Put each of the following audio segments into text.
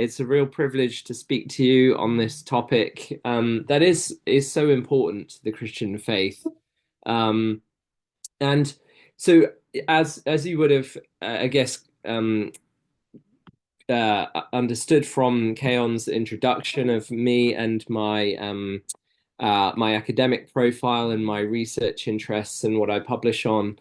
It's a real privilege to speak to you on this topic that is so important to the Christian faith. Um, and so, as you would have, I guess, understood from Keon's introduction of me and my academic profile and my research interests and what I publish on.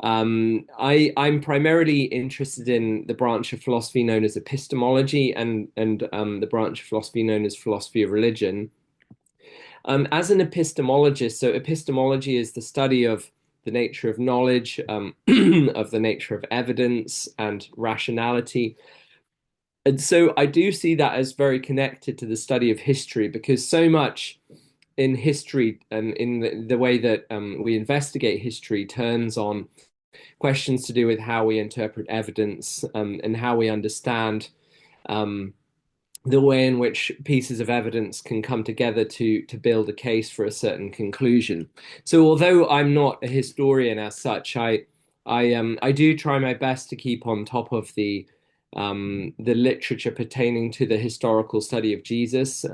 I'm primarily interested in the branch of philosophy known as epistemology and the branch of philosophy known as philosophy of religion. As an epistemologist, so epistemology is the study of the nature of knowledge, of the nature of evidence and rationality. And so I do see that as very connected to the study of history because so much in history and in the way that we investigate history turns on questions to do with how we interpret evidence and how we understand um, the way in which pieces of evidence can come together to build a case for a certain conclusion. So although I'm not a historian as such, I do try my best to keep on top of the literature pertaining to the historical study of Jesus.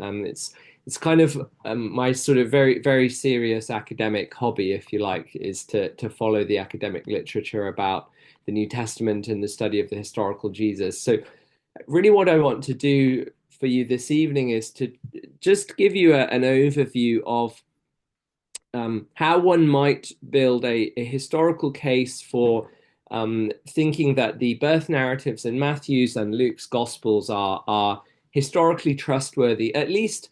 It's kind of my sort of very serious academic hobby, if you like, is to follow the academic literature about the New Testament and the study of the historical Jesus. So really what I want to do for you this evening is to just give you an overview of how one might build a historical case for thinking that the birth narratives in Matthew's and Luke's Gospels are historically trustworthy, at least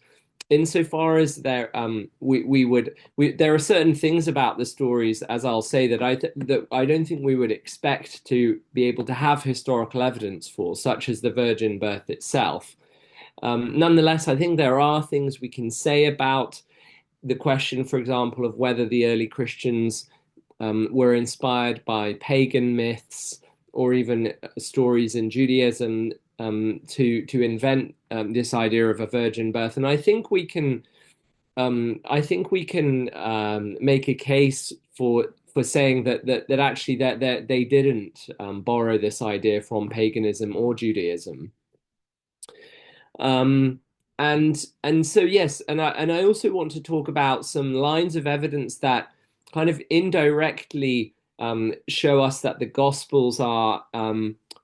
insofar as there there are certain things about the stories, as I'll say, that I don't think we would expect to be able to have historical evidence for, such as the virgin birth itself. Nonetheless, I think there are things we can say about the question, for example, of whether the early Christians were inspired by pagan myths or even stories in Judaism to invent this idea of a virgin birth. And I think we can make a case for saying that actually that they didn't borrow this idea from paganism or Judaism. Um, and so yes, and I also want to talk about some lines of evidence that kind of indirectly show us that the Gospels are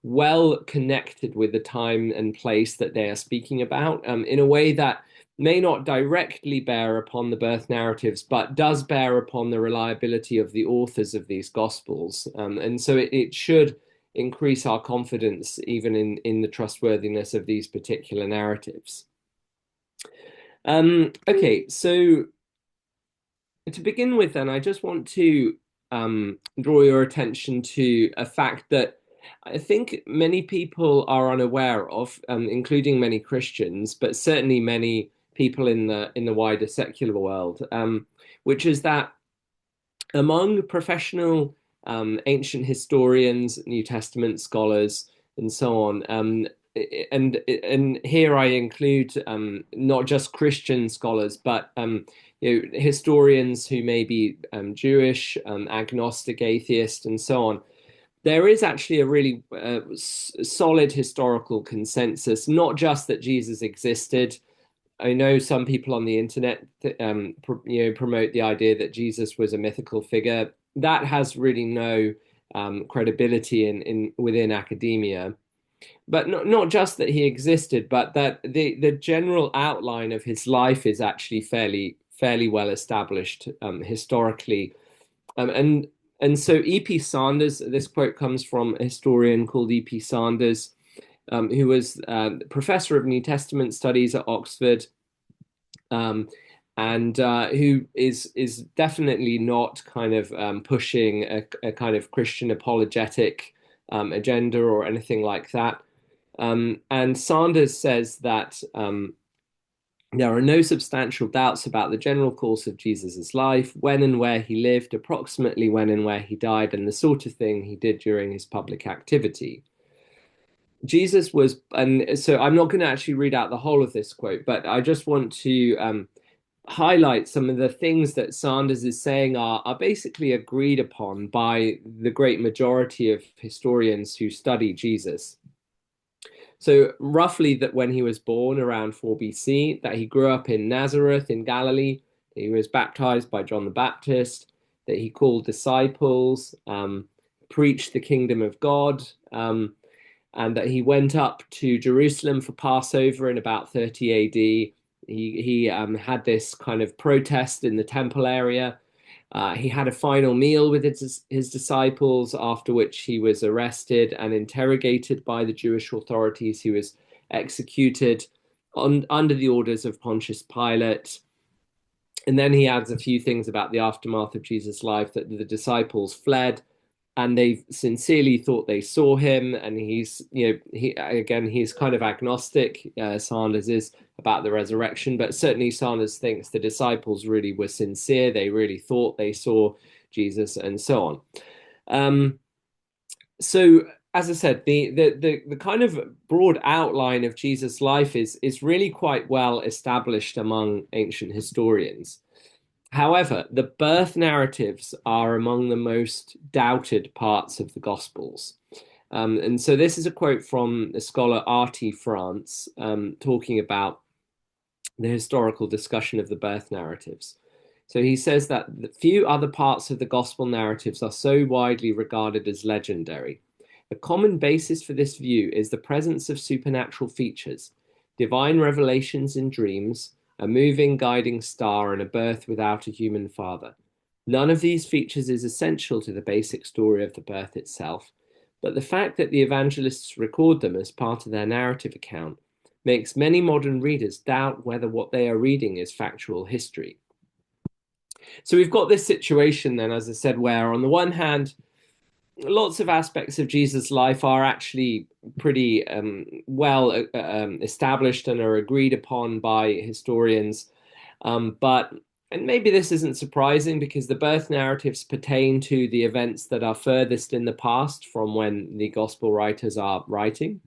well connected with the time and place that they are speaking about, in a way that may not directly bear upon the birth narratives, but does bear upon the reliability of the authors of these Gospels. And so it should increase our confidence even in the trustworthiness of these particular narratives. Okay, so to begin with, then, I just want to draw your attention to a fact that I think many people are unaware of, including many Christians, but certainly many people in the wider secular world, which is that among professional ancient historians, New Testament scholars, and so on. And here I include not just Christian scholars, but historians who may be Jewish, agnostic, atheist, and so on. There is actually a really solid historical consensus, not just that Jesus existed. I know some people on the internet, promote the idea that Jesus was a mythical figure. That has really no credibility in within academia. But not just that he existed, but that the general outline of his life is actually fairly well established historically. And so E.P. Sanders, this quote comes from a historian called E.P. Sanders, who was professor of New Testament studies at Oxford, um, and who is definitely not kind of pushing a kind of Christian apologetic agenda or anything like that. And Sanders says that there are no substantial doubts about the general course of Jesus's life, when and where he lived, approximately when and where he died, and the sort of thing he did during his public activity. Jesus was, and so I'm not going to actually read out the whole of this quote, but I just want to highlight some of the things that Sanders is saying are basically agreed upon by the great majority of historians who study Jesus. So roughly that when he was born around 4 BC, that he grew up in Nazareth in Galilee, he was baptized by John the Baptist, that he called disciples, preached the kingdom of God, and that he went up to Jerusalem for Passover in about 30 AD. He had this kind of protest in the temple area. He had a final meal with his disciples, after which he was arrested and interrogated by the Jewish authorities. He was executed under the orders of Pontius Pilate. And then he adds a few things about the aftermath of Jesus' life, that the disciples fled and they sincerely thought they saw him. And he's kind of agnostic, Sanders is, about the resurrection, but certainly Sanders thinks the disciples really were sincere. They really thought they saw Jesus, and so on. So as I said, the kind of broad outline of Jesus' life is really quite well established among ancient historians. However, the birth narratives are among the most doubted parts of the Gospels. And so this is a quote from the scholar R.T. France, talking about the historical discussion of the birth narratives. So he says that the few other parts of the Gospel narratives are so widely regarded as legendary. A common basis for this view is the presence of supernatural features, divine revelations in dreams, a moving guiding star, and a birth without a human father. None of these features is essential to the basic story of the birth itself, but the fact that the evangelists record them as part of their narrative account makes many modern readers doubt whether what they are reading is factual history. So we've got this situation then, as I said, where on the one hand, lots of aspects of Jesus' life are actually pretty well established and are agreed upon by historians. But maybe this isn't surprising, because the birth narratives pertain to the events that are furthest in the past from when the gospel writers are writing,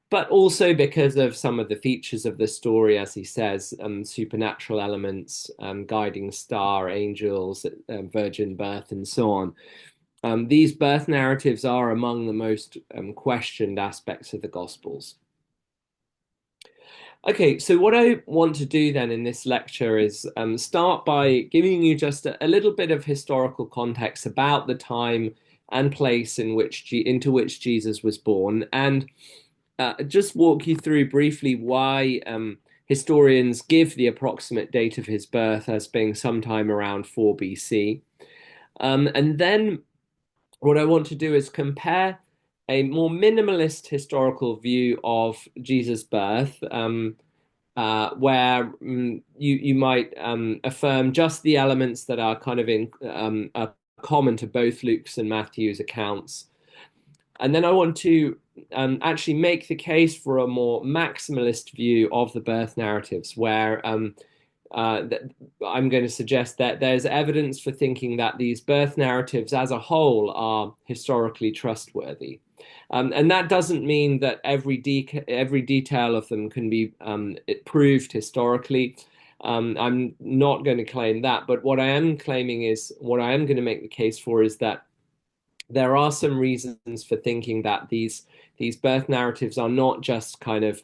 but also because of some of the features of the story, as he says, supernatural elements, guiding star, angels, virgin birth, and so on. These birth narratives are among the most questioned aspects of the Gospels. Okay, so what I want to do then in this lecture is start by giving you just a little bit of historical context about the time and place into which Jesus was born, and just walk you through briefly why historians give the approximate date of his birth as being sometime around 4 BC. And then what I want to do is compare a more minimalist historical view of Jesus' birth, where you might affirm just the elements that are kind of are common to both Luke's and Matthew's accounts. And then I want to actually make the case for a more maximalist view of the birth narratives, where I'm going to suggest that there's evidence for thinking that these birth narratives as a whole are historically trustworthy. And that doesn't mean that every detail of them can be proved historically. I'm not going to claim that, but what I am going to make the case for is that there are some reasons for thinking that these birth narratives are not just kind of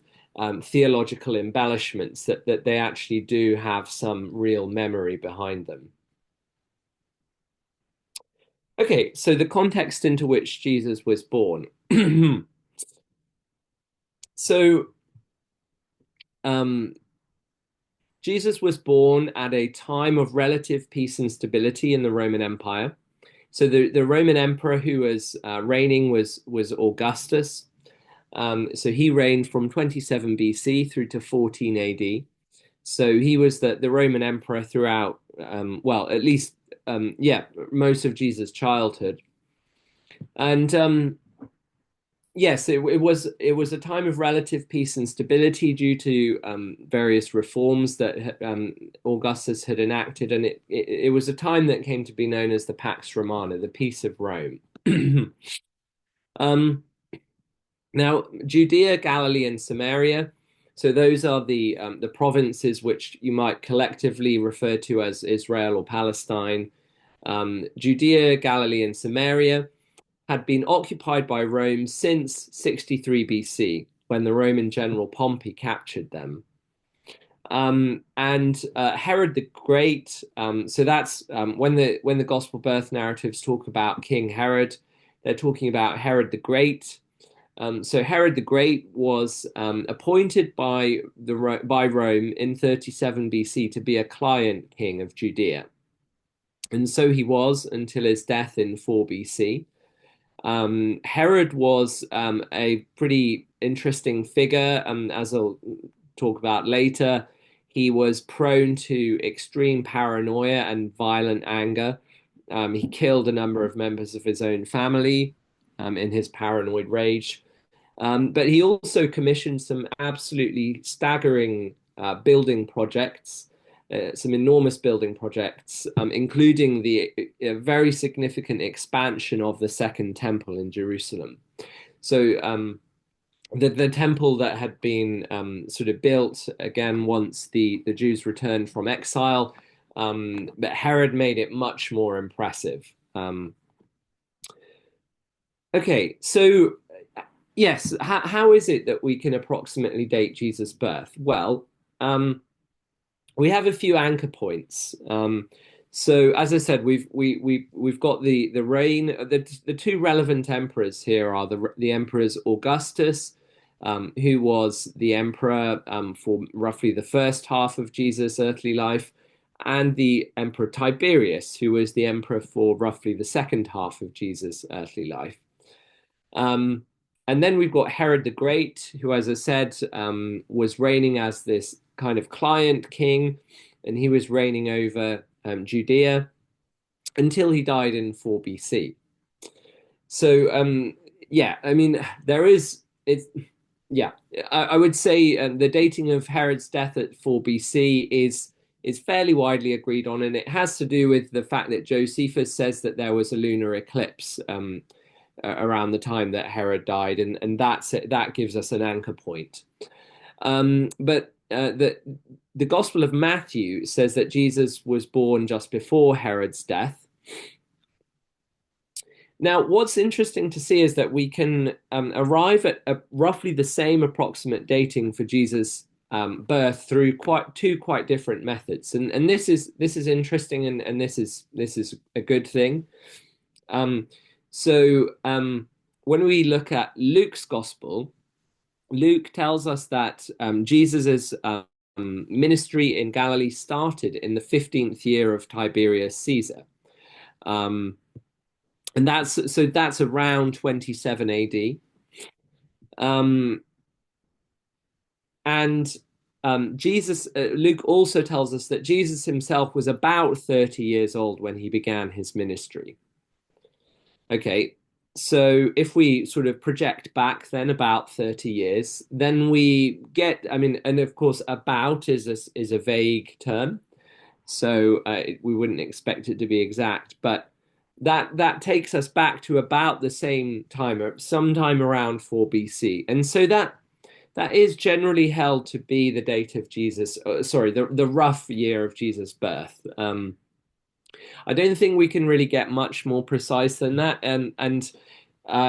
theological embellishments, that they actually do have some real memory behind them. Okay, so the context into which Jesus was born. So Jesus was born at a time of relative peace and stability in the Roman Empire. So the Roman emperor who was reigning was Augustus. So he reigned from 27 BC through to 14 AD. So he was the Roman emperor throughout, at least, most of Jesus' childhood. And yes, it was a time of relative peace and stability due to various reforms that Augustus had enacted, and it was a time that came to be known as the Pax Romana, the Peace of Rome. Now, Judea, Galilee, and Samaria. So those are the provinces which you might collectively refer to as Israel or Palestine. Judea, Galilee, and Samaria had been occupied by Rome since 63 BC. when the Roman general Pompey captured them. And Herod the Great. So that's when the gospel birth narratives talk about King Herod, they're talking about Herod the Great. So Herod the Great was appointed by Rome in 37 BC to be a client king of Judea, and so he was until his death in 4 BC. Herod was a pretty interesting figure, as I'll talk about later. He was prone to extreme paranoia and violent anger. He killed a number of members of his own family in his paranoid rage. But he also commissioned some absolutely staggering building projects, some enormous building projects, including the very significant expansion of the Second Temple in Jerusalem. So the temple that had been sort of built again once the Jews returned from exile, but Herod made it much more impressive. Okay, so yes, how is it that we can approximately date Jesus' birth? Well, we have a few anchor points. So as I said, we've got the reign. The two relevant emperors here are the emperors Augustus, who was the emperor for roughly the first half of Jesus' earthly life, and the emperor Tiberius, who was the emperor for roughly the second half of Jesus' earthly life. And then we've got Herod the Great, who, as I said, was reigning as this kind of client king, and he was reigning over Judea until he died in 4 BC. So, yeah, I mean, I would say the dating of Herod's death at 4 BC is fairly widely agreed on, and it has to do with the fact that Josephus says that there was a lunar eclipse around the time that Herod died, and that gives us an anchor point. But the Gospel of Matthew says that Jesus was born just before Herod's death. Now, what's interesting to see is that we can arrive at roughly the same approximate dating for Jesus' birth through two quite different methods, and this is interesting, and this is a good thing. So when we look at Luke's Gospel, Luke tells us that Jesus's ministry in Galilee started in the 15th year of Tiberius Caesar. And that's around 27 AD. Luke also tells us that Jesus himself was about 30 years old when he began his ministry. Okay, so if we sort of project back then about 30 years, then we get, I mean, and of course, about is a vague term, so we wouldn't expect it to be exact, but that takes us back to about the same time, or sometime around 4 BC, and so that is generally held to be the date of Jesus. The rough year of Jesus' birth. I don't think we can really get much more precise than that.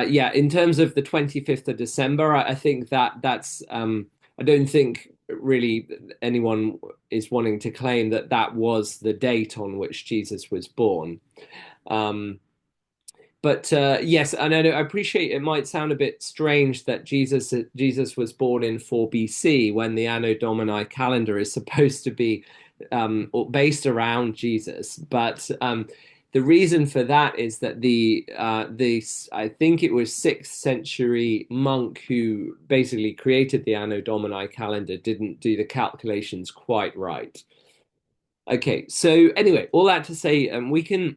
Yeah, in terms of the 25th of December, I think that's I don't think really anyone is wanting to claim that was the date on which Jesus was born. But yes, and I appreciate it might sound a bit strange that Jesus was born in 4 BC when the Anno Domini calendar is supposed to be based around Jesus. But the reason for that is that I think it was 6th century monk who basically created the Anno Domini calendar didn't do the calculations quite right. Okay, so anyway, all that to say, we can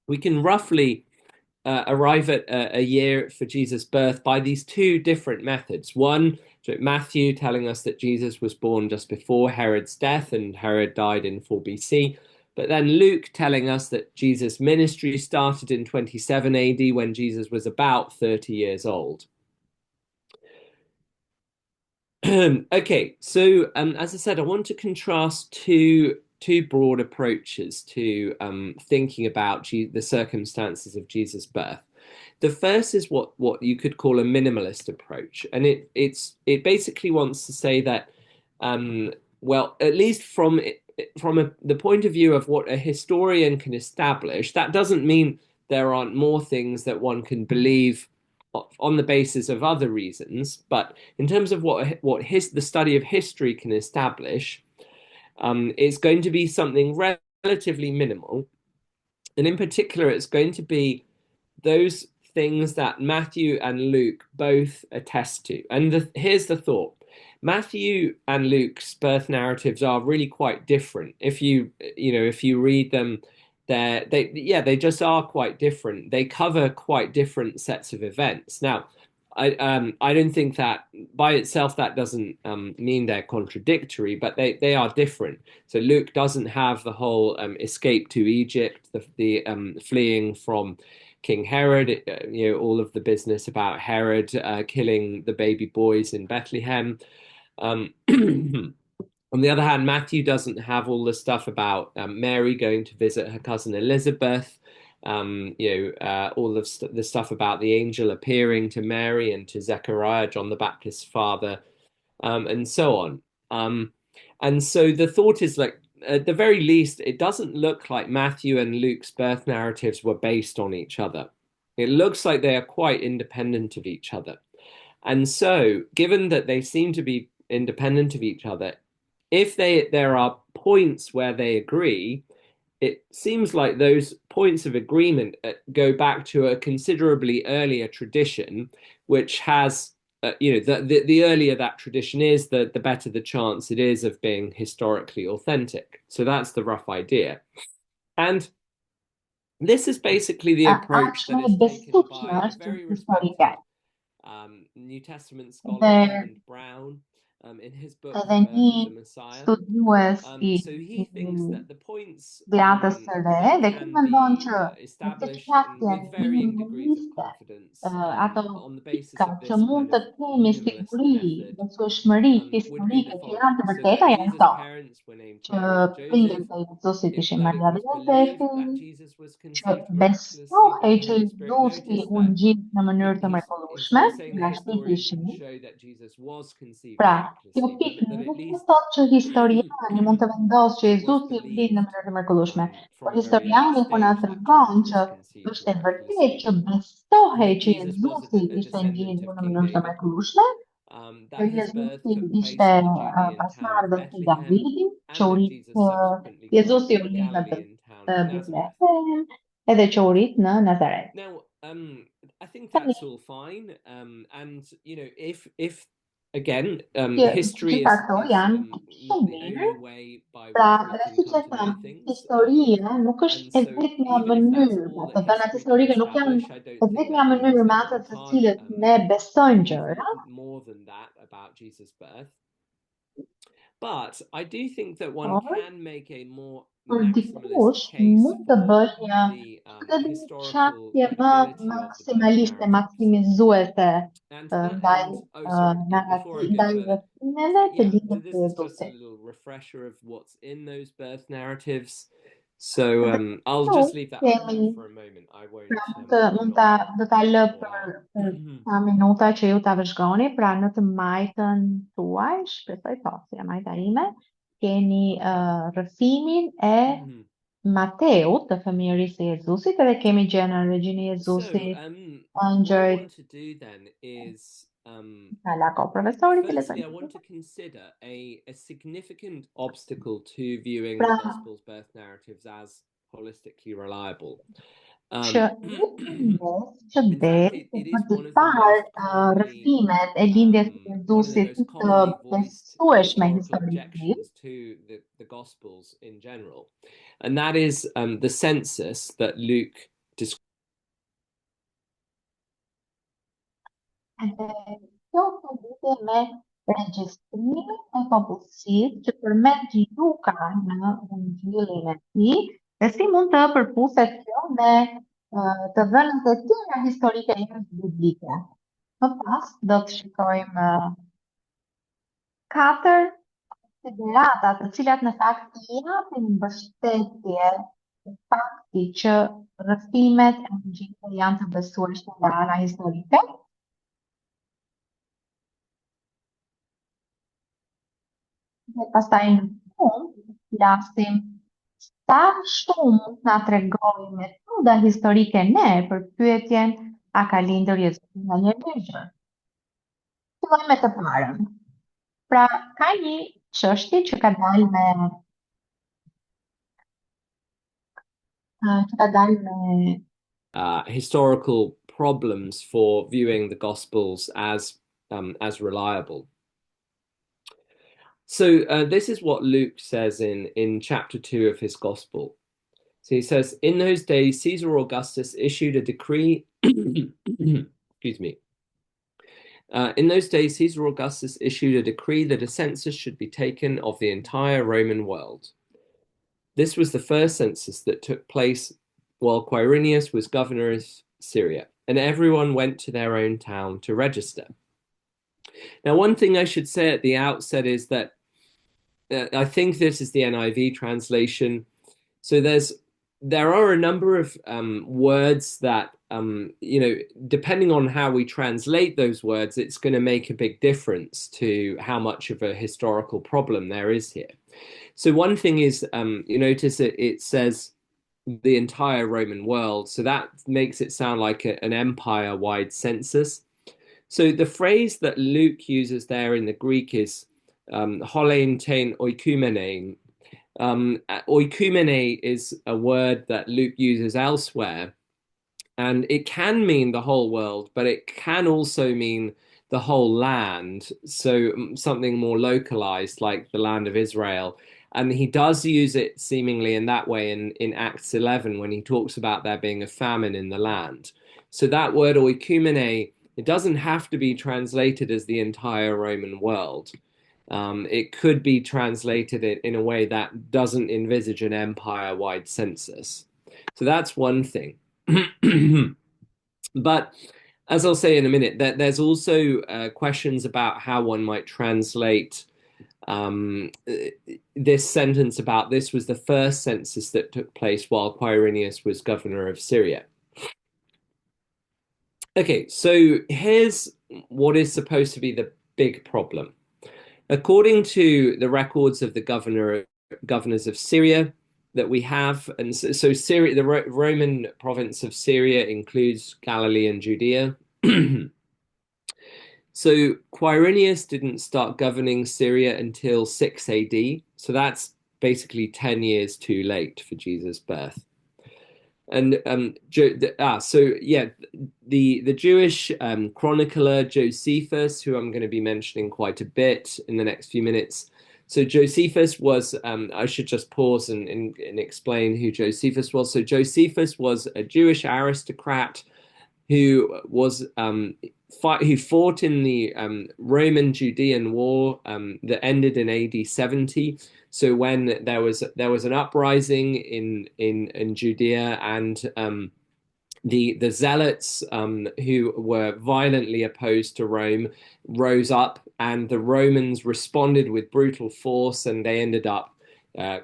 we can roughly arrive at a year for Jesus' birth by these two different methods. One, so Matthew telling us that Jesus was born just before Herod's death and Herod died in 4 BC. But then Luke telling us that Jesus' ministry started in 27 AD when Jesus was about 30 years old. Okay, so as I said, I want to contrast two broad approaches to thinking about the circumstances of Jesus' birth. The first is what you could call a minimalist approach, and it basically wants to say that, well, at least the point of view of what a historian can establish, that doesn't mean there aren't more things that one can believe on the basis of other reasons, but in terms of the study of history can establish, it's going to be something relatively minimal, and in particular, it's going to be those things that Matthew and Luke both attest to. And here's the thought. Matthew and Luke's birth narratives are really quite different. If you read them, they just are quite different. They cover quite different sets of events. Now, I don't think that by itself that doesn't mean they're contradictory, but they are different. So Luke doesn't have the whole escape to Egypt, the fleeing from King Herod, all of the business about Herod killing the baby boys in Bethlehem. On the other hand, Matthew doesn't have all the stuff about Mary going to visit her cousin Elizabeth. All of the stuff about the angel appearing to Mary and to Zechariah, John the Baptist's father, and so on. And so the thought is, like, at the very least, it doesn't look like Matthew and Luke's birth narratives were based on each other. It looks like they are quite independent of each other. And so, given that they seem to be independent of each other, if there are points where they agree, it seems like those points of agreement go back to a considerably earlier tradition, which has, the earlier that tradition is, the better the chance it is of being historically authentic. So that's the rough idea. And this is basically the approach that is taken by a very respected New Testament scholar, Edmund Brown, in his book The Birth of the Messiah. So he thinks that the points that can be established with varying degrees of confidence on the basis of this kind of minimalist method would be the following. So that Jesus' parents were named Mary and Joseph, that it was believed that Jesus was conceived miraculously by the Holy Spirit. Notice that instead of saying the historian can show that Jesus was conceived miraculously, but that at least it was believed from a very early stage that Jesus was conceived miraculously, and that Jesus was a descendant of King David, that his birth took place in the Judean town of Bethlehem, and that Jesus subsequently grew up in the Galilean town of Nazareth. Now, I think that's all fine. And if again, history is not the only way by which we can come to know things. And so even if that's all that history can establish, I don't think that means that one can't believe more than that about Jesus' birth. But I do think that one can make a more maximalist case for the historical credibility of the birth narratives. And to that end, before I go further, this is just a little refresher of what's in those birth narratives. So I'll just leave that for a moment. I won't do talë për 5 minuta që ju ta vëzhgoni, pra në të majtën tuaj, shpresoj po, si e majta ime, keni rrëfimin e Mateut, të fëmijërisë së Jezusit, edhe kemi gjë në Regjinë e Jezusit, what I want to do then is firstly, I want to consider a significant obstacle to viewing the Gospel's birth narratives as holistically reliable. In fact, it is one of the most commonly voiced historical objections to the Gospels in general, and that is the census that Luke describes. Kjo lidhet me regjistrimin e popullsisë që përmend Luka në Ungjillin e tij, dhe si mund të përputhet kjo me të dhënat e tjera historike biblike. Më pas do të shikojmë 4 konsiderata të cilat në fakt japin mbështetje fapti që rrëfimet e Mëngjisit janë të besueshme nga ana historike? Dhe pastaj në fund flasim sa shumë mund na tregojë metoda historike ne për pyetjen a ka lindur Jezusi nga një virgjen. Filloj me të parën. Pra, ka një çështje që ka dalë me historical problems for viewing the Gospels as reliable. So this is what Luke says in chapter 2 of his Gospel. So he says, in those days, Caesar Augustus issued a decree. Excuse me. In those days, Caesar Augustus issued a decree that a census should be taken of the entire Roman world. This was the first census that took place while Quirinius was governor of Syria, and everyone went to their own town to register. Now, one thing I should say at the outset is that I think this is the NIV translation. So there are a number of words that, depending on how we translate those words, it's going to make a big difference to how much of a historical problem there is here. So one thing is, you notice that it says the entire Roman world. So that makes it sound like an empire-wide census. So the phrase that Luke uses there in the Greek is holein tein oikumenein. Oikumene is a word that Luke uses elsewhere, and it can mean the whole world, but it can also mean the whole land, so something more localized like the land of Israel. And he does use it seemingly in that way in Acts 11 when he talks about there being a famine in the land. So that word oikumene, it doesn't have to be translated as the entire Roman world. It could be translated in a way that doesn't envisage an empire-wide census. So that's one thing. But as I'll say in a minute, there's also questions about how one might translate this sentence about this was the first census that took place while Quirinius was governor of Syria. Okay, so here's what is supposed to be the big problem. According to the records of the governors of Syria that we have, and so Syria, the Roman province of Syria includes Galilee and Judea. So Quirinius didn't start governing Syria until 6 AD. So that's basically 10 years too late for Jesus' birth. And the Jewish chronicler Josephus, who I'm going to be mentioning quite a bit in the next few minutes. So Josephus was, I should just pause and explain who Josephus was. So Josephus was a Jewish aristocrat who was who fought in the Roman Judean War that ended in AD 70. So when there was an uprising in Judea, and the zealots who were violently opposed to Rome rose up, and the Romans responded with brutal force, and they ended up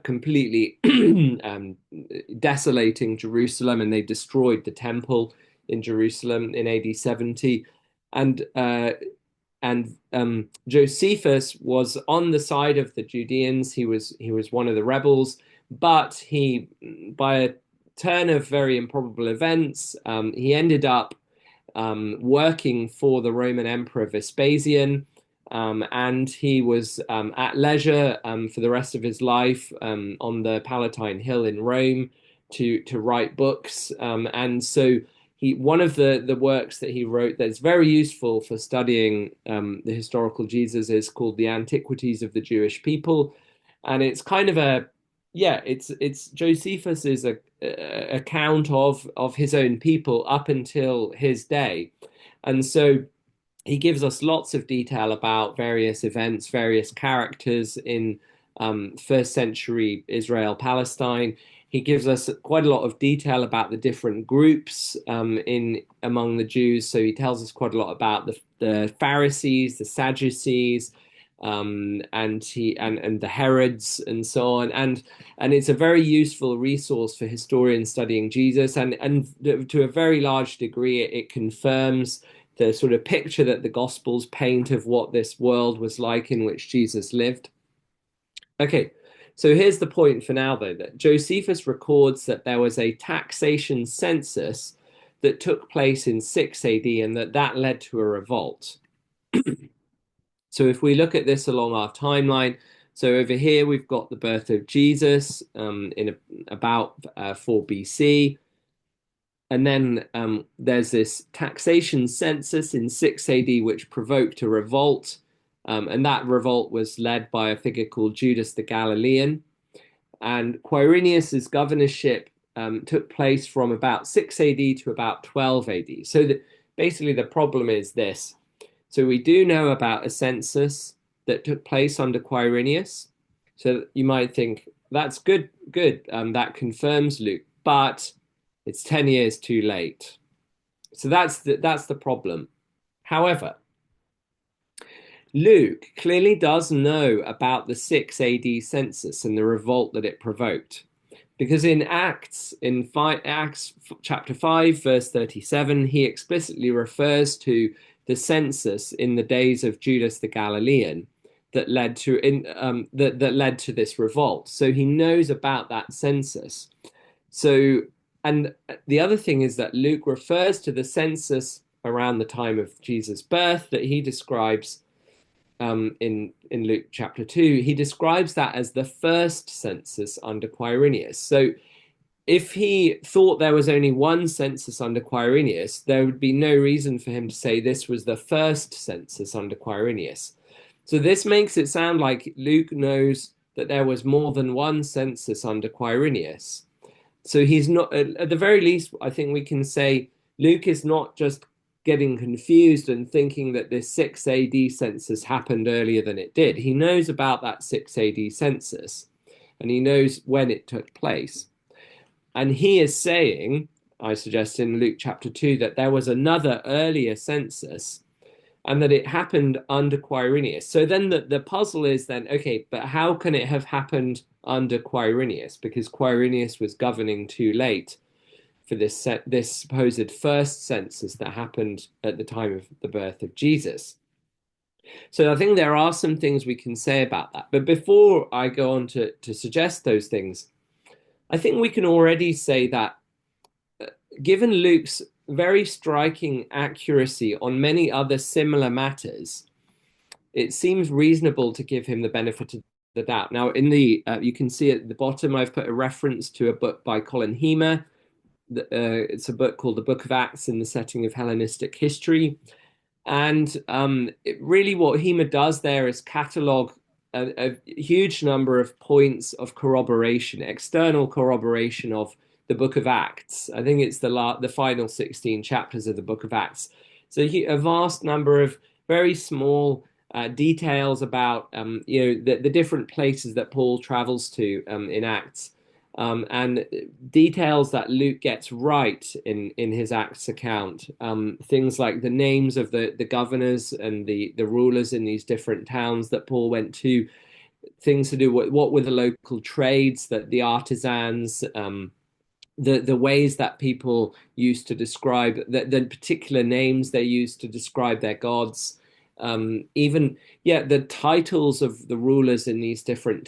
completely desolating Jerusalem, and they destroyed the temple in Jerusalem in AD 70. And Josephus was on the side of the Judeans. He was one of the rebels, but he, by a turn of very improbable events, he ended up working for the Roman Emperor Vespasian, and he was at leisure for the rest of his life on the Palatine Hill in Rome to write books, and so one of the works that he wrote that's very useful for studying the historical Jesus is called The Antiquities of the Jewish People, and it's kind of it's Josephus's account of his own people up until his day, and so he gives us lots of detail about various events, various characters in first century Israel, Palestine. He gives us quite a lot of detail about the different groups in among the Jews. So he tells us quite a lot about the Pharisees, the Sadducees, and the Herods and so on, and it's a very useful resource for historians studying Jesus, and to a very large degree it confirms the sort of picture that the Gospels paint of what this world was like in which Jesus lived. Okay, so here's the point for now, though, that Josephus records that there was a taxation census that took place in 6 AD and that led to a revolt. So if we look at this along our timeline, so over here we've got the birth of Jesus about 4 BC. And then there's this taxation census in 6 AD, which provoked a revolt. And that revolt was led by a figure called Judas the Galilean. And Quirinius's governorship took place from about 6 AD to about 12 AD. So basically the problem is this. So we do know about a census that took place under Quirinius. So you might think, that's good. That confirms Luke. But it's 10 years too late. So that's the problem. However, Luke clearly does know about the 6 AD census and the revolt that it provoked. Because in Acts chapter 5, verse 37, he explicitly refers to the census in the days of Judas the Galilean that led to this revolt. So he knows about that census. So, and the other thing is that Luke refers to the census around the time of Jesus' birth that he describes in Luke chapter 2. He describes that as the first census under Quirinius. So if he thought there was only one census under Quirinius, there would be no reason for him to say this was the first census under Quirinius. So this makes it sound like Luke knows that there was more than one census under Quirinius. So he's not, at the very least, I think we can say Luke is not just getting confused and thinking that this 6 AD census happened earlier than it did. He knows about that 6 AD census, and he knows when it took place. And he is saying, I suggest in Luke chapter 2, that there was another earlier census and that it happened under Quirinius. So then the puzzle is then, okay, but how can it have happened under Quirinius? Because Quirinius was governing too late for this supposed first census that happened at the time of the birth of Jesus. So I think there are some things we can say about that. But before I go on to suggest those things, I think we can already say that given Luke's very striking accuracy on many other similar matters, it seems reasonable to give him the benefit of the doubt. Now, in the you can see at the bottom, I've put a reference to a book by Colin Hemer. It's a book called The Book of Acts in the Setting of Hellenistic History. And really what Hemer does there is catalogue a huge number of points of corroboration, external corroboration of the Book of Acts. I think it's the final 16 chapters of the Book of Acts. So a vast number of very small details about the different places that Paul travels to in Acts, and details that Luke gets right in his Acts account. Things like the names of the governors and the rulers in these different towns that Paul went to. Things to do with what were the local trades, that the artisans, the ways that people used to describe the particular names they used to describe their gods, even the titles of the rulers in these different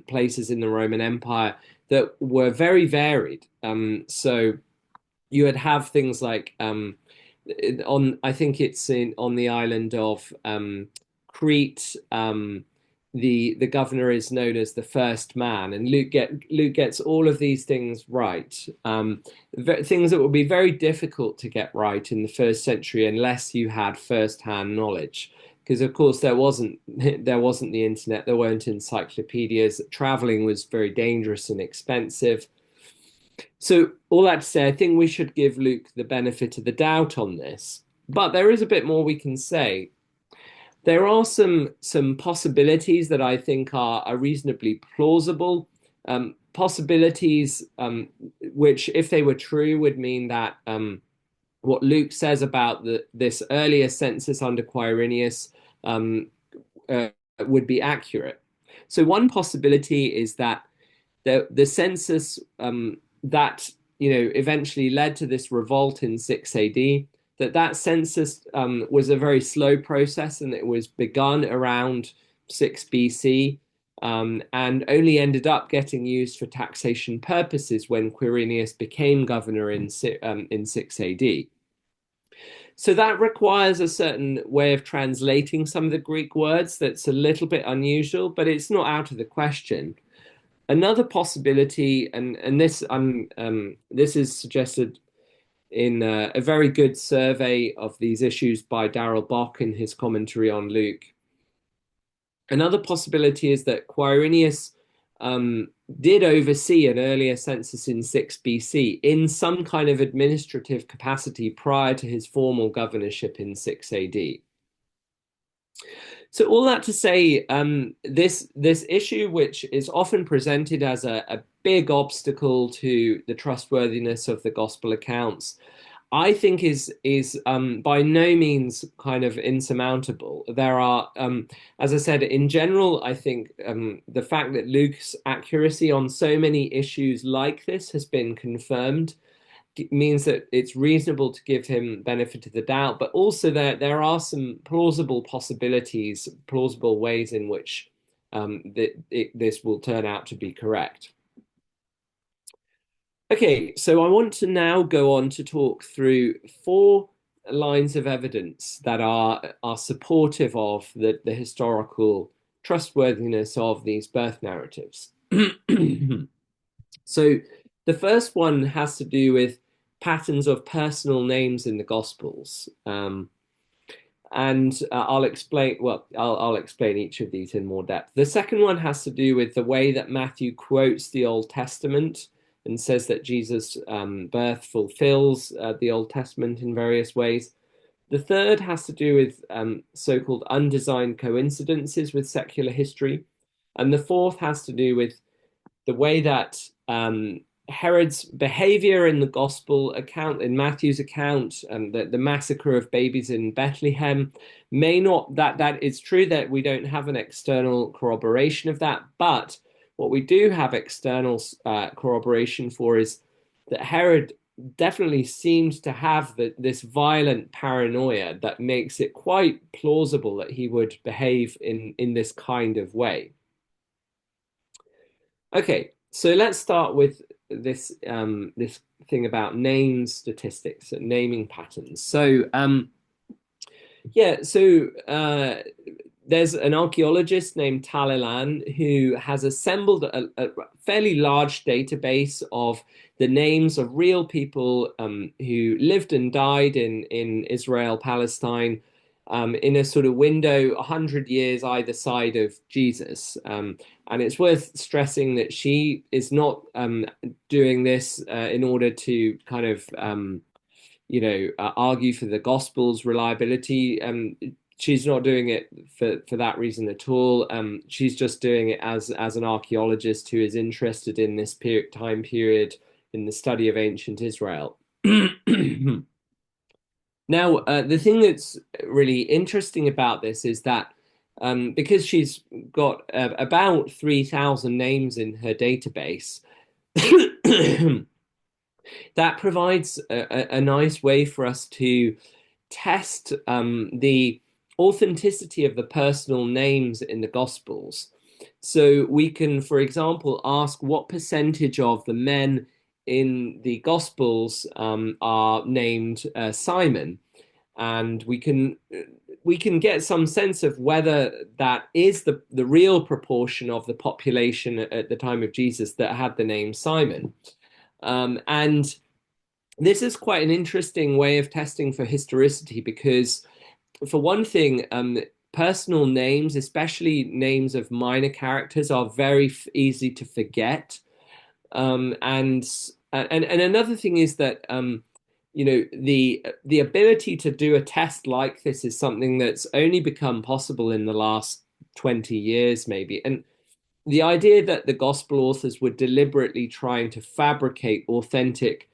places in the Roman Empire that were very varied. So you would have things like I think it's on the island of Crete. The governor is known as the first man, and Luke gets all of these things right. Things that would be very difficult to get right in the first century unless you had first-hand knowledge, because of course there wasn't the internet, there weren't encyclopedias. Traveling was very dangerous and expensive. So all that to say, I think we should give Luke the benefit of the doubt on this, but there is a bit more we can say. There are some possibilities that I think are reasonably plausible. Possibilities which, if they were true, would mean that what Luke says about this earlier census under Quirinius um, uh, would be accurate. So one possibility is that the census that eventually led to this revolt in 6 AD, that census was a very slow process, and it was begun around 6 BC, and only ended up getting used for taxation purposes when Quirinius became governor in 6 AD. So that requires a certain way of translating some of the Greek words that's a little bit unusual, but it's not out of the question. Another possibility, and this is suggested in a very good survey of these issues by Darrell Bock in his commentary on Luke. Another possibility is that Quirinius did oversee an earlier census in 6 BC in some kind of administrative capacity prior to his formal governorship in 6 AD. So all that to say, this issue, which is often presented as a big obstacle to the trustworthiness of the gospel accounts, I think is by no means kind of insurmountable. There are, as I said, in general, I think the fact that Luke's accuracy on so many issues like this has been confirmed means that it's reasonable to give him benefit of the doubt, but also there are some plausible possibilities, plausible ways in which this will turn out to be correct. Okay, so I want to now go on to talk through 4 lines of evidence that are supportive of the historical trustworthiness of these birth narratives. So the first one has to do with patterns of personal names in the Gospels. And I'll explain, well, I'll explain each of these in more depth. The second one has to do with the way that Matthew quotes the Old Testament and says that Jesus' birth fulfills the Old Testament in various ways. The third has to do with so-called undesigned coincidences with secular history. And the fourth has to do with the way that Herod's behavior in the gospel account, in Matthew's account, the massacre of babies in Bethlehem, may not, that it's true that we don't have an external corroboration of that, but what we do have external corroboration for is that Herod definitely seemed to have this violent paranoia that makes it quite plausible that he would behave in this kind of way. Okay, so let's start with this this thing about name statistics and naming patterns. So there's an archaeologist named Talilan who has assembled a fairly large database of the names of real people who lived and died in Israel, Palestine, in a sort of window 100 years either side of Jesus. And it's worth stressing that she is not doing this in order to kind of, argue for the gospel's reliability. She's not doing it for that reason at all. She's just doing it as an archaeologist who is interested in this time period in the study of ancient Israel. Now, the thing that's really interesting about this is that because she's got about 3,000 names in her database, that provides a nice way for us to test the authenticity of the personal names in the Gospels. So we can, for example, ask what percentage of the men in the Gospels are named Simon, and we can get some sense of whether that is the real proportion of the population at the time of Jesus that had the name Simon. And this is quite an interesting way of testing for historicity because, for one thing, personal names, especially names of minor characters, are very easy to forget. And another thing is that the ability to do a test like this is something that's only become possible in the last 20 years, maybe. And the idea that the gospel authors were deliberately trying to fabricate authentic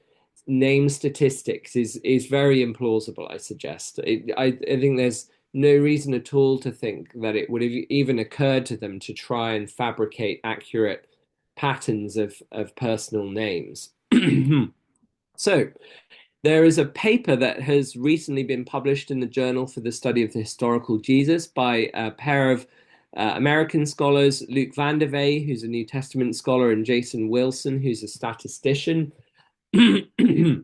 name statistics is very implausible, I suggest. I think there's no reason at all to think that it would have even occurred to them to try and fabricate accurate patterns of personal names. So there is a paper that has recently been published in the Journal for the Study of the Historical Jesus by a pair of American scholars, Luc Van der Vee, who's a New Testament scholar, and Jason Wilson, who's a statistician. You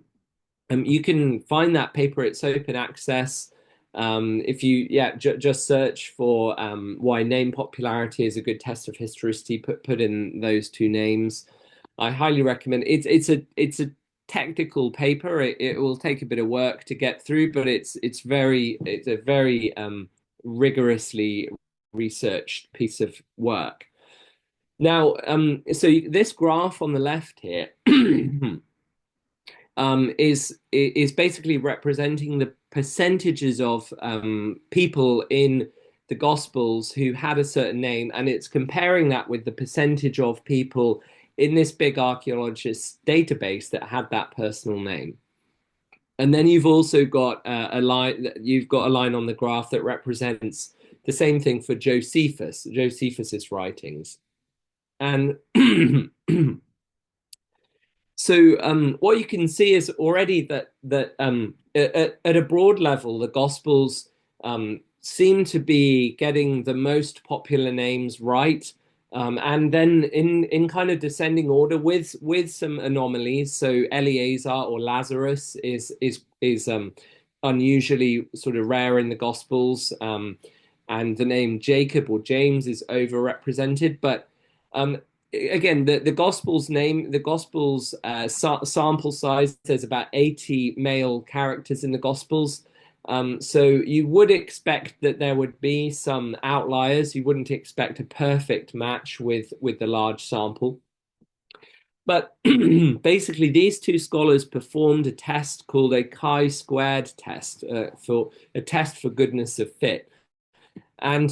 can find that paper, it's open access. If you just search for why name popularity is a good test of historicity, put in those two names. I highly recommend it. It's a technical paper. It will take a bit of work to get through, but it's a very rigorously researched piece of work. Now, so this graph on the left here is basically representing the percentages of people in the Gospels who had a certain name, and it's comparing that with the percentage of people in this big archaeologist database that had that personal name. And then you've also got a line. You've got a line on the graph that represents the same thing for Josephus's writings, and so what you can see is already that at a broad level, the Gospels seem to be getting the most popular names right, and then in kind of descending order with some anomalies. So Eleazar or Lazarus is unusually sort of rare in the Gospels, and the name Jacob or James is overrepresented, but again, the Gospels sample size, there's about 80 male characters in the Gospels. So you would expect that there would be some outliers. You wouldn't expect a perfect match with the large sample. But basically, these two scholars performed a test called a chi-squared test, for a test for goodness of fit. And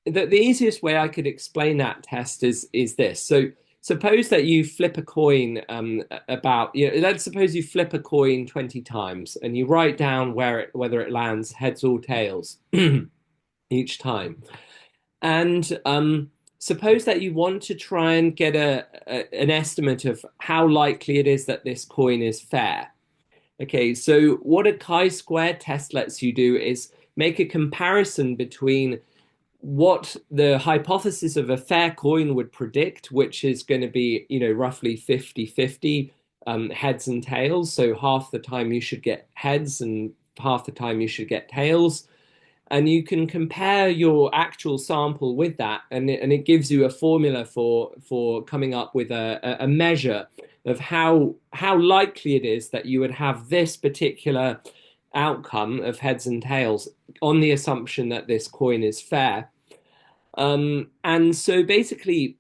the easiest way I could explain that test is this. So suppose that you flip a coin let's suppose you flip a coin 20 times and you write down whether it lands heads or tails each time. And suppose that you want to try and get an estimate of how likely it is that this coin is fair. Okay, so what a chi-square test lets you do is make a comparison between what the hypothesis of a fair coin would predict, which is going to be, roughly 50-50 heads and tails. So half the time you should get heads and half the time you should get tails. And you can compare your actual sample with that, and it gives you a formula for coming up with a measure of how likely it is that you would have this particular outcome of heads and tails on the assumption that this coin is fair. And so basically,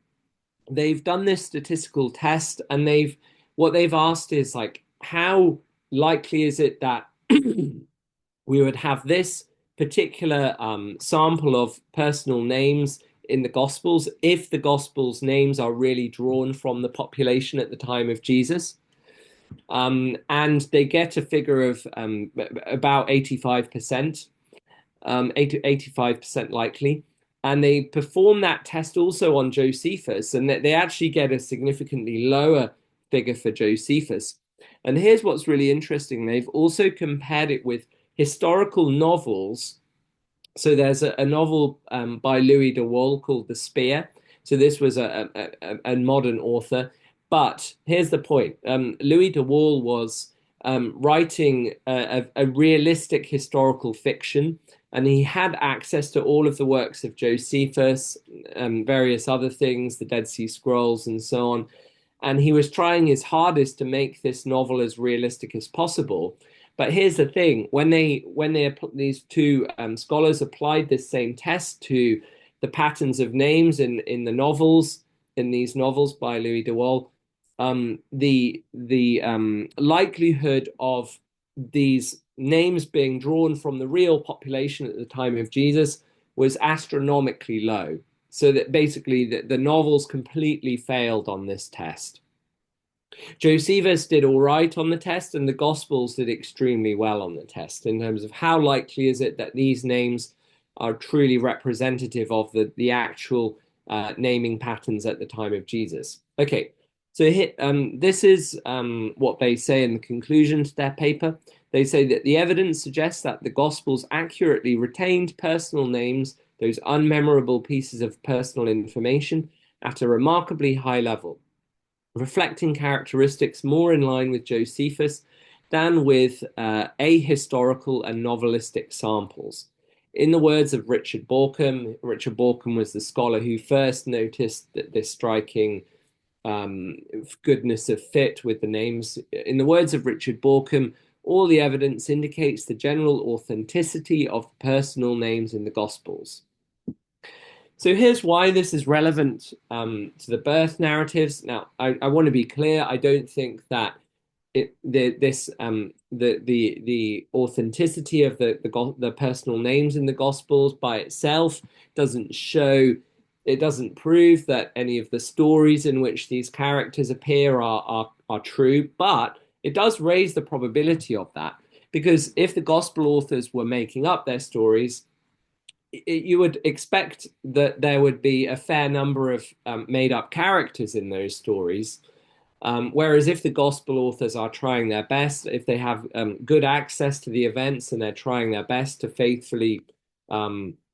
they've done this statistical test, and what they've asked is like, how likely is it that we would have this particular sample of personal names in the Gospels if the Gospels' names are really drawn from the population at the time of Jesus? And they get a figure of about 85%, 85% likely. And they perform that test also on Josephus, and they actually get a significantly lower figure for Josephus. And here's what's really interesting. They've also compared it with historical novels. So there's a novel by Louis de Wohl called The Spear. So this was a modern author. But here's the point. Louis de Wohl was writing a realistic historical fiction, and he had access to all of the works of Josephus and various other things, the Dead Sea Scrolls and so on. And he was trying his hardest to make this novel as realistic as possible. But here's the thing: when these two scholars applied this same test to the patterns of names in these novels by Louis de Wohl, the likelihood of these names being drawn from the real population at the time of Jesus was astronomically low. So that basically the novels completely failed on this test. Josephus did all right on the test, and the Gospels did extremely well on the test in terms of how likely is it that these names are truly representative of the actual naming patterns at the time of Jesus. Okay, so this is what they say in the conclusion to their paper. They say that the evidence suggests that the Gospels accurately retained personal names, those unmemorable pieces of personal information, at a remarkably high level, reflecting characteristics more in line with Josephus than with ahistorical and novelistic samples. In the words of Richard Bauckham was the scholar who first noticed that this striking goodness of fit with the names. In the words of Richard Bauckham, all the evidence indicates the general authenticity of personal names in the Gospels. So here's why this is relevant to the birth narratives. Now, I want to be clear. I don't think that the authenticity of the personal names in the Gospels by itself doesn't show. It doesn't prove that any of the stories in which these characters appear are true, but it does raise the probability of that, because if the Gospel authors were making up their stories, you would expect that there would be a fair number of made up characters in those stories. Whereas if the gospel authors are trying their best, if they have good access to the events and they're trying their best to faithfully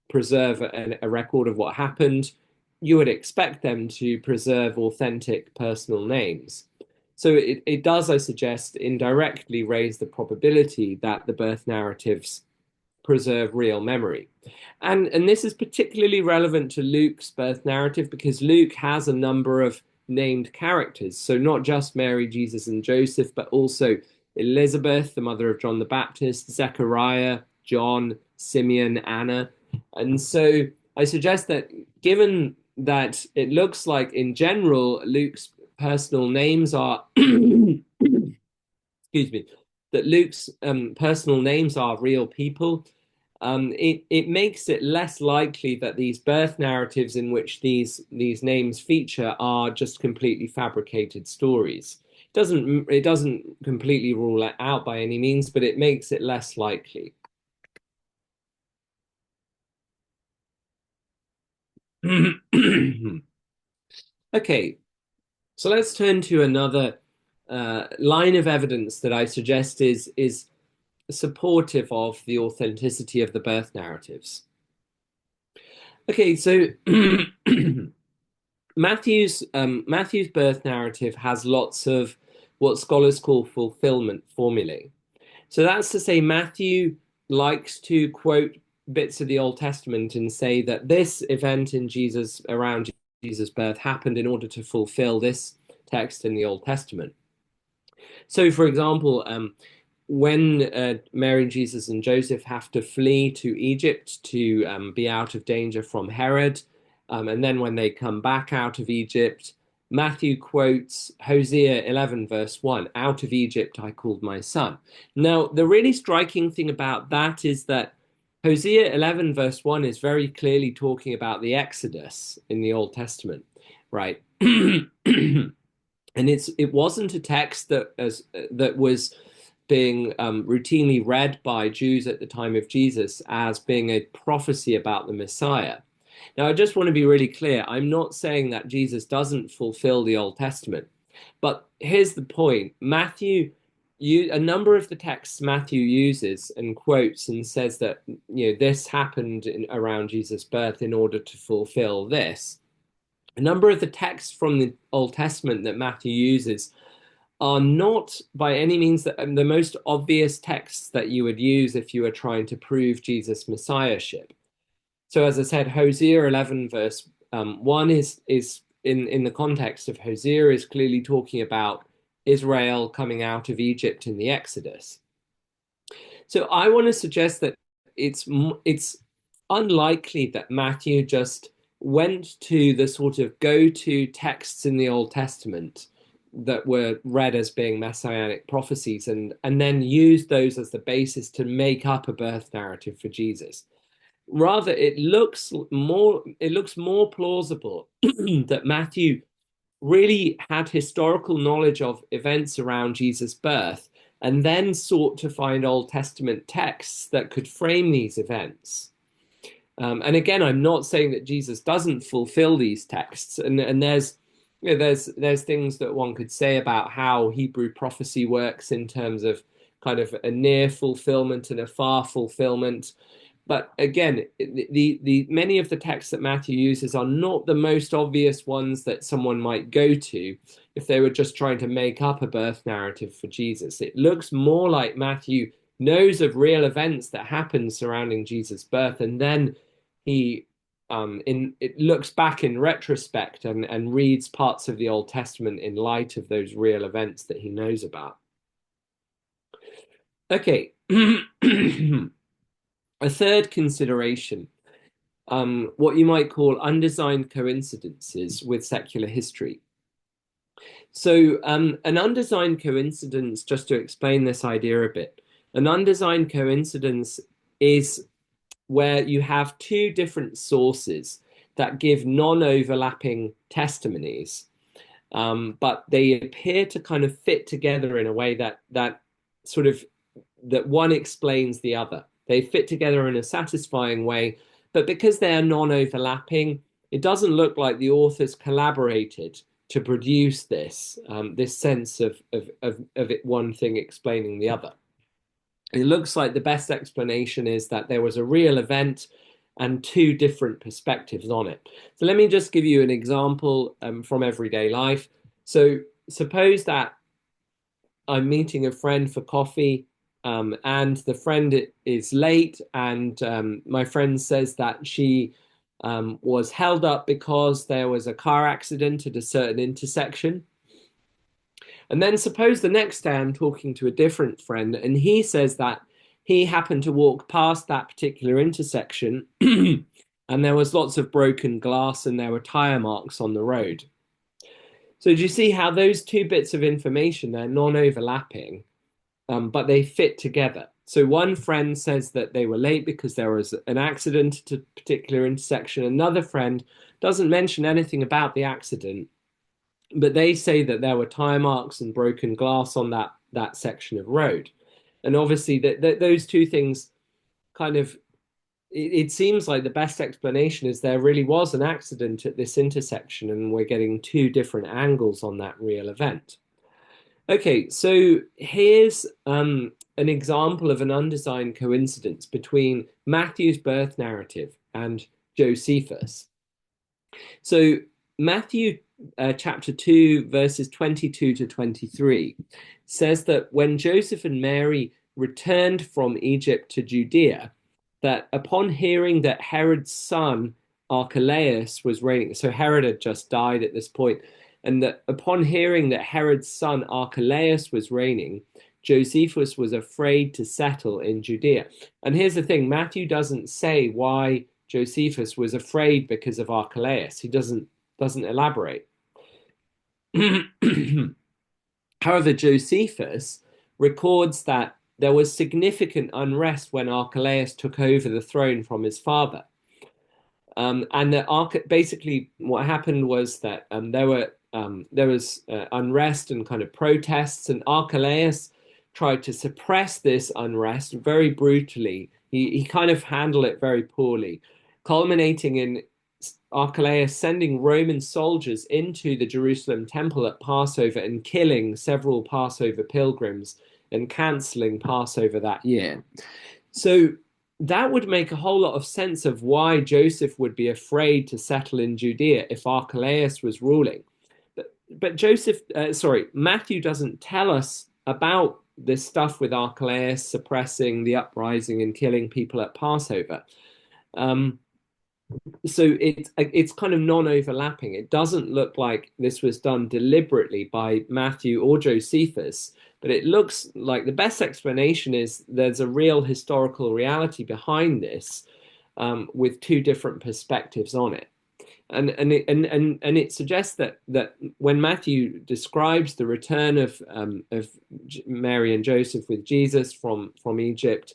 preserve a record of what happened, you would expect them to preserve authentic personal names. So it does, I suggest, indirectly raise the probability that the birth narratives preserve real memory. And this is particularly relevant to Luke's birth narrative because Luke has a number of named characters. So not just Mary, Jesus, and Joseph, but also Elizabeth, the mother of John the Baptist, Zechariah, John, Simeon, Anna. And so I suggest that given that it looks like in general Luke's personal names are excuse me, that Luke's personal names are real people, it makes it less likely that these birth narratives in which these names feature are just completely fabricated stories. It doesn't completely rule it out by any means, but it makes it less likely. Okay, so let's turn to another line of evidence that I suggest is supportive of the authenticity of the birth narratives. Okay, so Matthew's birth narrative has lots of what scholars call fulfillment formulae. So that's to say, Matthew likes to quote bits of the Old Testament and say that this event in Jesus around Jesus' birth happened in order to fulfill this text in the Old Testament. So, for example, when Mary, Jesus, and Joseph have to flee to Egypt to be out of danger from Herod, and then when they come back out of Egypt, Matthew quotes Hosea 11, verse 1, "Out of Egypt I called my son." Now, the really striking thing about that is that Hosea 11, verse 1 is very clearly talking about the Exodus in the Old Testament, right? And it wasn't a text that was being routinely read by Jews at the time of Jesus as being a prophecy about the Messiah. Now, I just want to be really clear. I'm not saying that Jesus doesn't fulfill the Old Testament, but here's the point. A number of the texts Matthew uses and quotes and says that this happened around Jesus' birth in order to fulfill this. A number of the texts from the Old Testament that Matthew uses are not by any means the most obvious texts that you would use if you were trying to prove Jesus' messiahship. So, as I said, Hosea 11, verse 1 is in the context of Hosea is clearly talking about Israel coming out of Egypt in the Exodus. So, I want to suggest that it's unlikely that Matthew just went to the sort of go-to texts in the Old Testament that were read as being messianic prophecies and then used those as the basis to make up a birth narrative for Jesus. Rather, it looks more plausible that Matthew really had historical knowledge of events around Jesus' birth and then sought to find Old Testament texts that could frame these events. And again, I'm not saying that Jesus doesn't fulfill these texts, and there's things that one could say about how Hebrew prophecy works in terms of kind of a near fulfillment and a far fulfillment. But again, the many of the texts that Matthew uses are not the most obvious ones that someone might go to if they were just trying to make up a birth narrative for Jesus. It looks more like Matthew knows of real events that happened surrounding Jesus' birth, and then he in it looks back in retrospect and reads parts of the Old Testament in light of those real events that he knows about. Okay. A third consideration, what you might call undesigned coincidences with secular history. So, an undesigned coincidence, just to explain this idea a bit, an undesigned coincidence is where you have two different sources that give non-overlapping testimonies, but they appear to kind of fit together in a way that sort of that one explains the other. They fit together in a satisfying way, but because they are non-overlapping, it doesn't look like the authors collaborated to produce this sense of it, one thing explaining the other. It looks like the best explanation is that there was a real event and two different perspectives on it. So let me just give you an example from everyday life. So suppose that I'm meeting a friend for coffee, and the friend is late, and my friend says that she was held up because there was a car accident at a certain intersection. And then suppose the next day I'm talking to a different friend, and he says that he happened to walk past that particular intersection, and there was lots of broken glass and there were tire marks on the road. So do you see how those two bits of information, they're non-overlapping, but they fit together. So one friend says that they were late because there was an accident at a particular intersection. Another friend doesn't mention anything about the accident, but they say that there were tire marks and broken glass on that section of road. And obviously that those two things kind of it seems like the best explanation is there really was an accident at this intersection and we're getting two different angles on that real event. Okay, so here's an example of an undesigned coincidence between Matthew's birth narrative and Josephus. So Matthew chapter 2, verses 22 to 23 says that when Joseph and Mary returned from Egypt to Judea, that upon hearing that Herod's son Archelaus was reigning, so Herod had just died at this point, and that upon hearing that Herod's son Archelaus was reigning, Josephus was afraid to settle in Judea. And here's the thing, Matthew doesn't say why Josephus was afraid because of Archelaus. He doesn't elaborate. However, Josephus records that there was significant unrest when Archelaus took over the throne from his father. And basically what happened was that there was unrest and kind of protests, and Archelaus tried to suppress this unrest very brutally. He kind of handled it very poorly, culminating in Archelaus sending Roman soldiers into the Jerusalem temple at Passover and killing several Passover pilgrims and cancelling Passover that year. So that would make a whole lot of sense of why Joseph would be afraid to settle in Judea if Archelaus was ruling. But Matthew doesn't tell us about this stuff with Archelaus suppressing the uprising and killing people at Passover. So it's kind of non-overlapping. It doesn't look like this was done deliberately by Matthew or Josephus, but it looks like the best explanation is there's a real historical reality behind this, with two different perspectives on it. And it suggests that when Matthew describes the return of Mary and Joseph with Jesus from Egypt,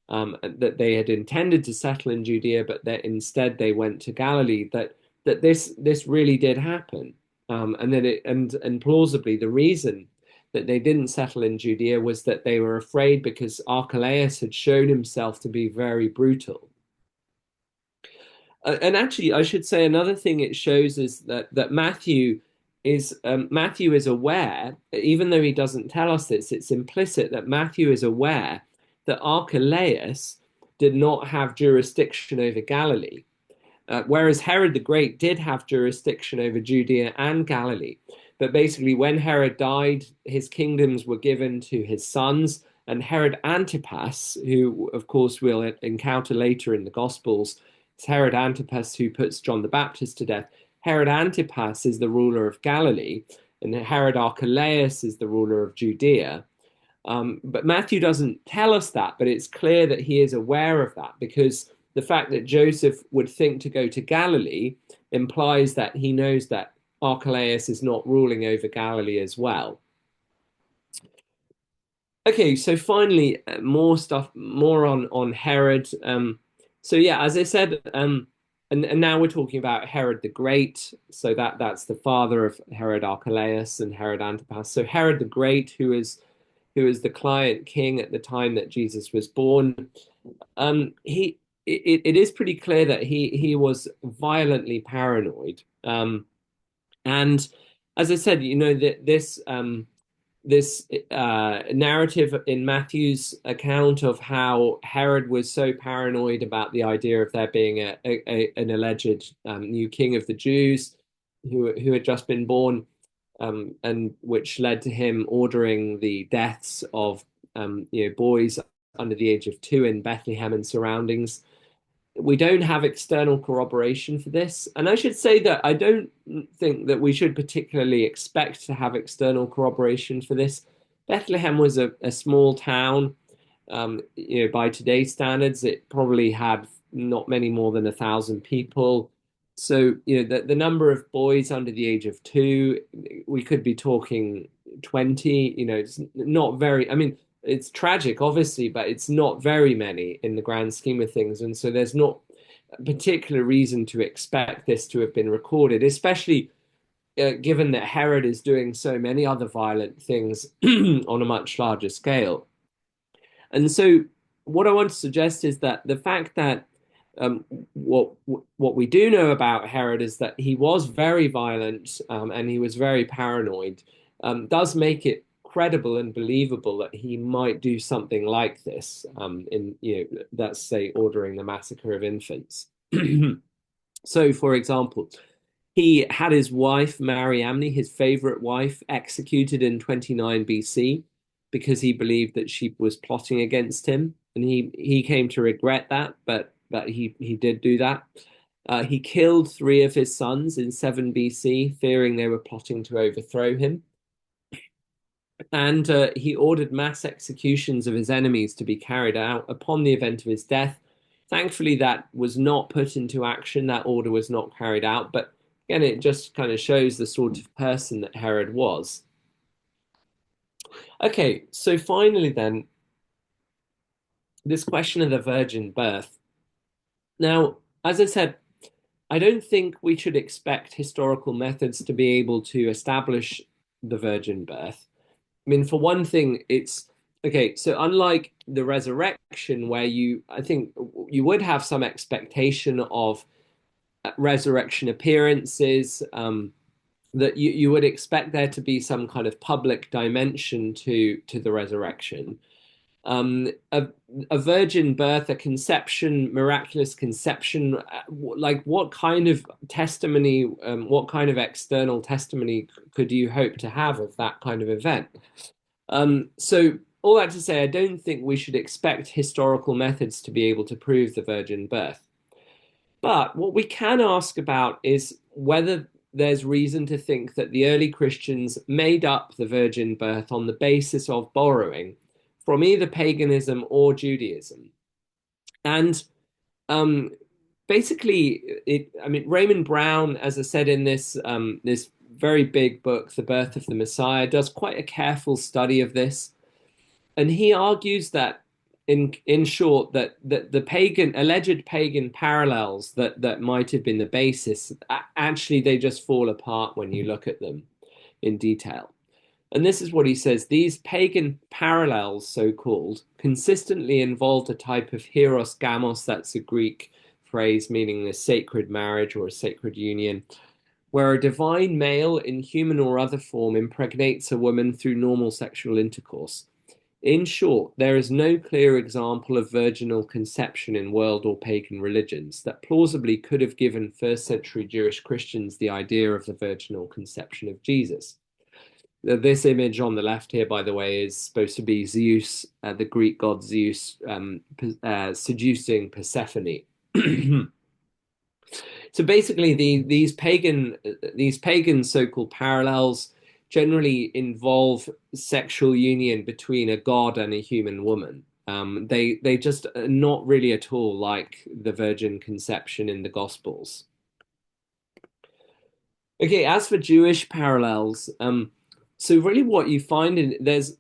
that they had intended to settle in Judea, but that instead they went to Galilee, that this really did happen. And plausibly the reason that they didn't settle in Judea was that they were afraid because Archelaus had shown himself to be very brutal. And actually, I should say another thing it shows is that Matthew is aware, even though he doesn't tell us this, it's implicit that Matthew is aware that Archelaus did not have jurisdiction over Galilee. Whereas Herod the Great did have jurisdiction over Judea and Galilee. But basically, when Herod died, his kingdoms were given to his sons, and Herod Antipas, who, of course, we'll encounter later in the Gospels, it's Herod Antipas who puts John the Baptist to death. Herod Antipas is the ruler of Galilee, and Herod Archelaus is the ruler of Judea. But Matthew doesn't tell us that, but it's clear that he is aware of that because the fact that Joseph would think to go to Galilee implies that he knows that Archelaus is not ruling over Galilee as well. Okay, so finally, more on Herod. So yeah, as I said, and now we're talking about Herod the Great. So that's the father of Herod Archelaus and Herod Antipas. So Herod the Great, who is the client king at the time that Jesus was born, it is pretty clear that he was violently paranoid. And as I said, that this narrative in Matthew's account of how Herod was so paranoid about the idea of there being an alleged new king of the Jews who had just been born, and which led to him ordering the deaths of boys under the age of 2 in Bethlehem and surroundings. We don't have external corroboration for this. And I should say that I don't think that we should particularly expect to have external corroboration for this. Bethlehem was a small town. By today's standards, it probably had not many more than 1,000 people. So, the number of boys under the age of 2, we could be talking 20. It's not very, I mean, it's tragic, obviously, but it's not very many in the grand scheme of things. And so there's not a particular reason to expect this to have been recorded, especially given that Herod is doing so many other violent things on a much larger scale. And so what I want to suggest is that the fact that what we do know about Herod is that he was very violent, and he was very paranoid, does make it credible and believable that he might do something like this, let's say, ordering the massacre of infants. So, for example, he had his wife, Mariamne, his favorite wife, executed in 29 BC because he believed that she was plotting against him. And he came to regret that, but he did do that. He killed 3 of his sons in 7 BC, fearing they were plotting to overthrow him. And he ordered mass executions of his enemies to be carried out upon the event of his death. Thankfully, that was not put into action. That order was not carried out. But again, it just kind of shows the sort of person that Herod was. Okay, so finally then, this question of the virgin birth. Now, as I said, I don't think we should expect historical methods to be able to establish the virgin birth. I mean, for one thing, it's okay. So unlike the resurrection, where I think you would have some expectation of resurrection appearances, that you would expect there to be some kind of public dimension to the resurrection. A virgin birth, a conception, miraculous conception, like what kind of testimony, what kind of external testimony could you hope to have of that kind of event? So all that to say, I don't think we should expect historical methods to be able to prove the virgin birth. But what we can ask about is whether there's reason to think that the early Christians made up the virgin birth on the basis of borrowing from either paganism or Judaism. And basically, Raymond Brown, as I said in this very big book, The Birth of the Messiah, does quite a careful study of this. And he argues that in short, that the pagan alleged pagan parallels that might have been the basis, actually they just fall apart when you look at them in detail. And this is what he says: these pagan parallels, so called, consistently involved a type of hieros gamos, that's a Greek phrase meaning a sacred marriage or a sacred union, where a divine male in human or other form impregnates a woman through normal sexual intercourse. In short, there is no clear example of virginal conception in world or pagan religions that plausibly could have given first century Jewish Christians the idea of the virginal conception of Jesus. This image on the left here, by the way, is supposed to be Zeus, the Greek god Zeus, seducing Persephone. So basically, these pagan so-called parallels generally involve sexual union between a god and a human woman. They just are not really at all like the virgin conception in the Gospels. Okay, as for Jewish parallels, so really what you find in there's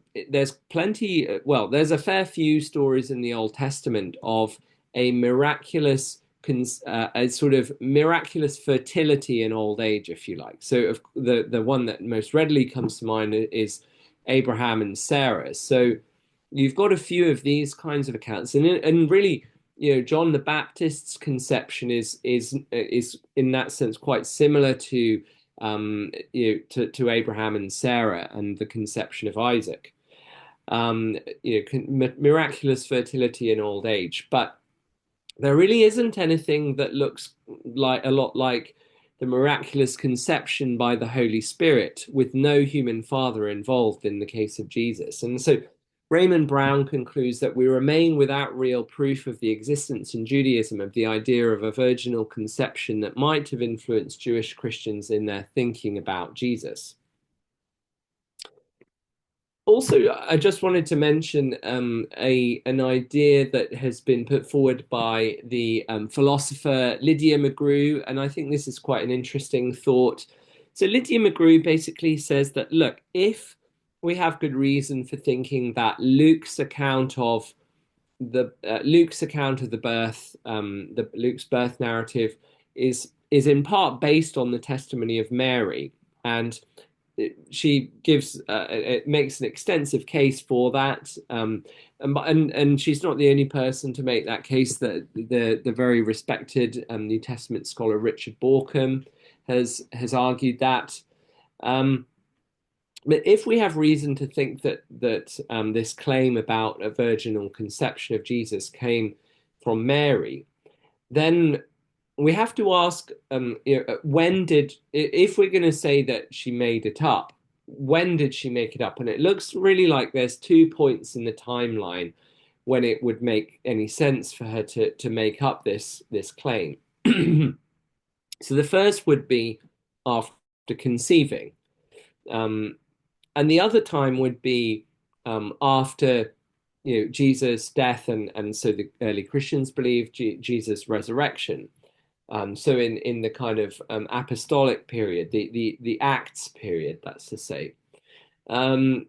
plenty, well, there's a fair few stories in the Old Testament of a miraculous a sort of miraculous fertility in old age, if you like. So the one that most readily comes to mind is Abraham and Sarah. So you've got a few of these kinds of accounts, and really, you know, John the Baptist's conception is in that sense quite similar to to Abraham and Sarah and the conception of Isaac. Miraculous fertility in old age, but there really isn't anything that looks like a lot like the miraculous conception by the Holy Spirit with no human father involved in the case of Jesus. And so Raymond Brown concludes that we remain without real proof of the existence in Judaism of the idea of a virginal conception that might have influenced Jewish Christians in their thinking about Jesus. Also, I just wanted to mention an idea that has been put forward by the philosopher Lydia McGrew, and I think this is quite an interesting thought. So Lydia McGrew basically says that, look, if we have good reason for thinking that Luke's account of the birth, Luke's birth narrative is in part based on the testimony of Mary, and she gives it makes an extensive case for that, and she's not the only person to make that case. That the very respected New Testament scholar Richard Bauckham has argued that. But if we have reason to think that this claim about a virginal conception of Jesus came from Mary, then we have to ask, if we're going to say that she made it up, when did she make it up? And it looks really like there's 2 points in the timeline when it would make any sense for her to make up this claim. So the first would be after conceiving. And the other time would be after Jesus' death, and so the early Christians believed Jesus' resurrection. So in the kind of apostolic period, the Acts period, that's to say. And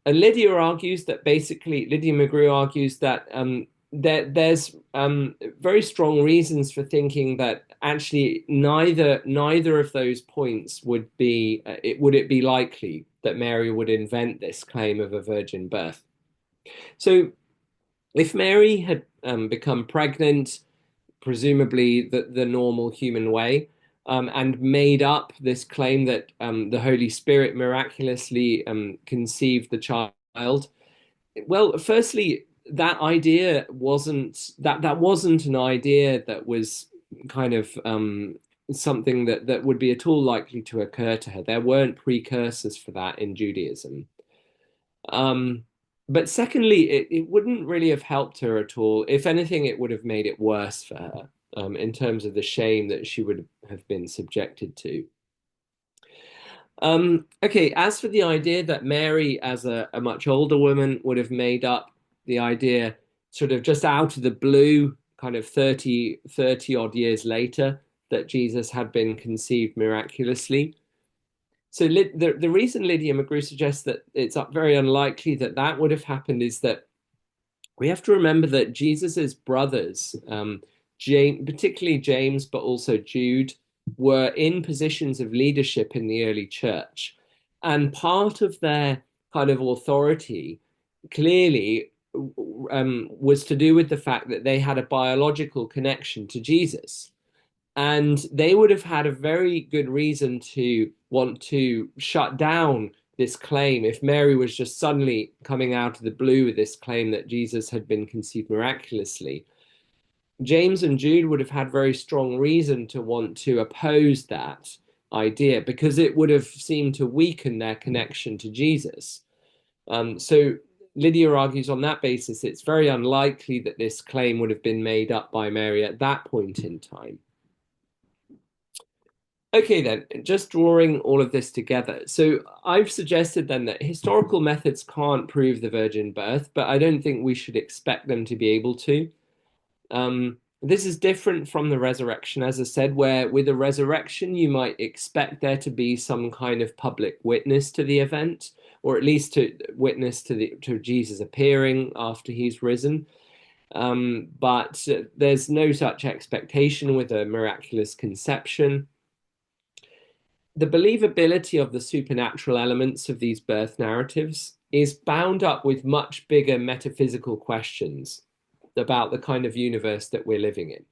Lydia argues that basically, Lydia McGrew argues that there's very strong reasons for thinking that actually neither of those points would it be likely that Mary would invent this claim of a virgin birth. So if Mary had become pregnant, presumably the normal human way, and made up this claim that the Holy Spirit miraculously conceived the child, well, firstly, that idea wasn't an idea that was kind of something that would be at all likely to occur to her. There weren't precursors for that in Judaism. But secondly, it wouldn't really have helped her at all. If anything, it would have made it worse for her in terms of the shame that she would have been subjected to. Okay, as for the idea that Mary, as a much older woman, would have made up the idea sort of just out of the blue, kind of 30 odd years later, that Jesus had been conceived miraculously. So the reason Lydia McGrew suggests that it's very unlikely that would have happened is that we have to remember that Jesus's brothers, James, particularly James, but also Jude, were in positions of leadership in the early church. And part of their kind of authority clearly was to do with the fact that they had a biological connection to Jesus. And they would have had a very good reason to want to shut down this claim if Mary was just suddenly coming out of the blue with this claim that Jesus had been conceived miraculously. James and Jude would have had very strong reason to want to oppose that idea because it would have seemed to weaken their connection to Jesus. So Lydia argues on that basis it's very unlikely that this claim would have been made up by Mary at that point in time. Okay, then, just drawing all of this together. So I've suggested then that historical methods can't prove the virgin birth, but I don't think we should expect them to be able to. This is different from the resurrection, as I said, where with a resurrection, you might expect there to be some kind of public witness to the event, or at least to witness to Jesus appearing after he's risen. But there's no such expectation with a miraculous conception. The believability of the supernatural elements of these birth narratives is bound up with much bigger metaphysical questions about the kind of universe that we're living in.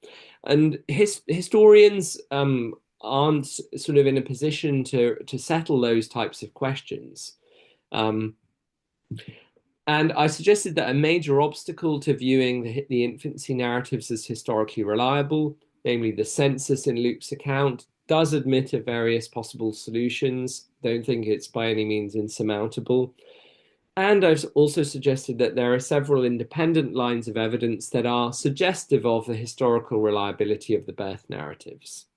And historians aren't sort of in a position to settle those types of questions. And I suggested that a major obstacle to viewing the infancy narratives as historically reliable, namely the census in Luke's account, does admit of various possible solutions. Don't think it's by any means insurmountable. And I've also suggested that there are several independent lines of evidence that are suggestive of the historical reliability of the birth narratives.